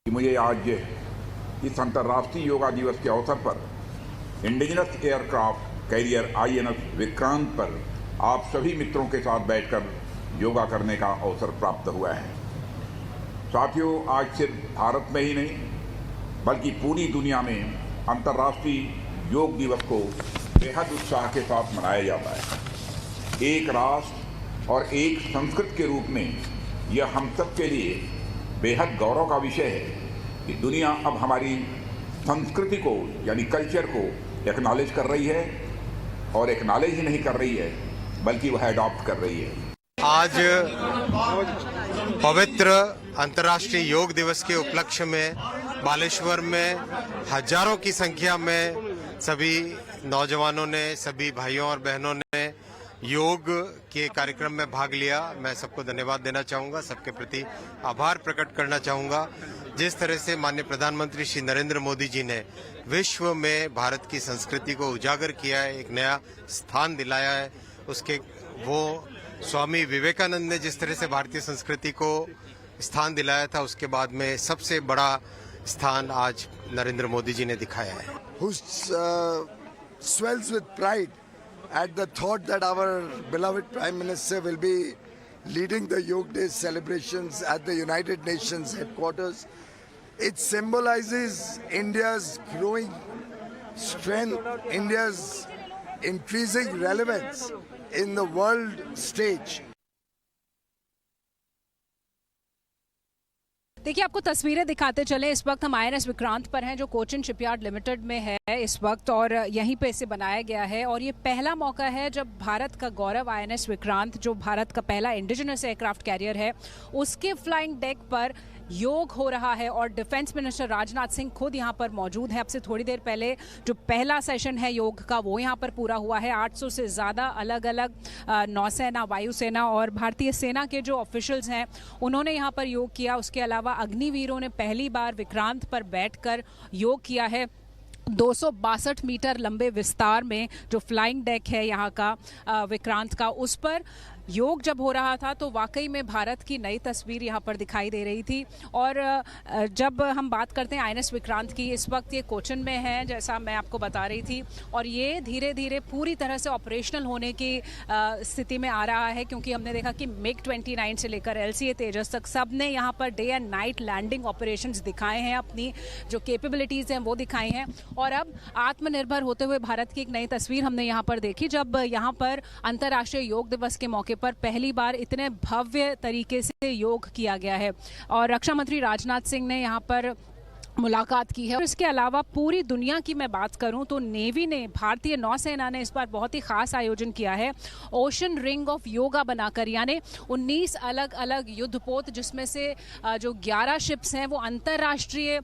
मुझे आज इस अंतर्राष्ट्रीय योगा दिवस के अवसर पर indigenous aircraft carrier INS Vikrant पर आप सभी मित्रों के साथ बैठकर योगा करने का अवसर प्राप्त हुआ है। साथियों, आज सिर्फ भारत में ही नहीं बल्कि पूरी दुनिया में अंतर्राष्ट्रीय योग दिवस को बेहद उत्साह के साथ मनाया जाता है। एक राष्ट्र और एक संस्कृति के रूप में यह हम सब के लिए बेहद गौरव का विषय है कि दुनिया अब हमारी संस्कृति को यानी कल्चर को एक्नॉलेज कर रही है और एक्नॉलेज ही नहीं कर रही है बल्कि वह अडॉप्ट कर रही है। आज पवित्र अंतर्राष्ट्रीय योग दिवस के उपलक्ष्य में बालेश्वर में हजारों की संख्या में सभी नौजवानों ने, सभी भाइयों और बहनों ने योग के कार्यक्रम में भाग लिया। मैं सबको धन्यवाद देना चाहूँगा, सबके प्रति आभार प्रकट करना चाहूँगा। जिस तरह से माननीय प्रधानमंत्री श्री नरेंद्र मोदी जी ने विश्व में भारत की संस्कृति को उजागर किया है, एक नया स्थान दिलाया है, उसके वो स्वामी विवेकानंद ने जिस तरह से भारतीय संस्कृति को स्थान दिलाया था, उसके बाद में सबसे बड़ा स्थान आज नरेंद्र मोदी जी ने दिखाया है। Who swells with pride at the thought that our beloved Prime Minister will be leading the Yoga Day celebrations at the United Nations headquarters. It symbolizes India's growing strength, India's increasing relevance in the world stage. देखिए, आपको तस्वीरें दिखाते चले। इस वक्त हम INS Vikrant पर हैं जो कोचिन शिपयार्ड लिमिटेड में है इस वक्त, और यहीं पे इसे बनाया गया है। और ये पहला मौका है जब भारत का गौरव INS विक्रांत, जो भारत का पहला इंडिजिनस एयरक्राफ्ट कैरियर है, उसके फ्लाइंग डेक पर योग हो रहा है। और डिफेंस मिनिस्टर राजनाथ सिंह खुद यहाँ पर मौजूद हैं। अब से थोड़ी देर पहले जो पहला सेशन है योग का वो यहाँ पर पूरा हुआ है। 800 से ज़्यादा अलग अलग नौसेना, वायुसेना और भारतीय सेना के जो ऑफिशियल्स हैं उन्होंने यहाँ पर योग किया। उसके अलावा अग्निवीरों ने पहली बार विक्रांत पर बैठकर योग किया है। 262 मीटर लंबे विस्तार में जो फ्लाइंग डेक है यहाँ का विक्रांत का, उस पर योग जब हो रहा था तो वाकई में भारत की नई तस्वीर यहाँ पर दिखाई दे रही थी। और जब हम बात करते हैं INS विक्रांत की, इस वक्त ये कोचिन में है जैसा मैं आपको बता रही थी, और ये धीरे धीरे पूरी तरह से ऑपरेशनल होने की स्थिति में आ रहा है, क्योंकि हमने देखा कि MiG-29 से लेकर LCA तेजस तक सब ने यहाँ पर day and night landing operations दिखाए हैं, अपनी जो कैपेबिलिटीज़ हैं वो दिखाई हैं। और अब आत्मनिर्भर होते हुए भारत की एक नई तस्वीर हमने यहाँ पर देखी, जब यहाँ पर अंतर्राष्ट्रीय योग दिवस के मौके पर पहली बार इतने भव्य तरीके से योग किया गया है। और रक्षा मंत्री राजनाथ सिंह ने यहाँ पर मुलाकात की है। और इसके अलावा पूरी दुनिया की मैं बात करूं तो नेवी ने, भारतीय नौसेना ने इस बार बहुत ही खास आयोजन किया है, ओशन रिंग ऑफ योगा बनाकर, यानी 19 अलग अलग युद्धपोत, जिसमें से जो 11 शिप्स हैं वो अंतर्राष्ट्रीय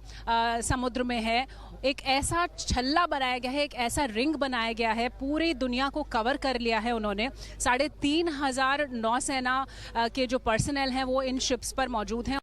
समुद्र में है। एक ऐसा छल्ला बनाया गया है, एक ऐसा रिंग बनाया गया है, पूरी दुनिया को कवर कर लिया है उन्होंने। 3,500 नौसेना के जो पर्सनल हैं वो इन शिप्स पर मौजूद हैं।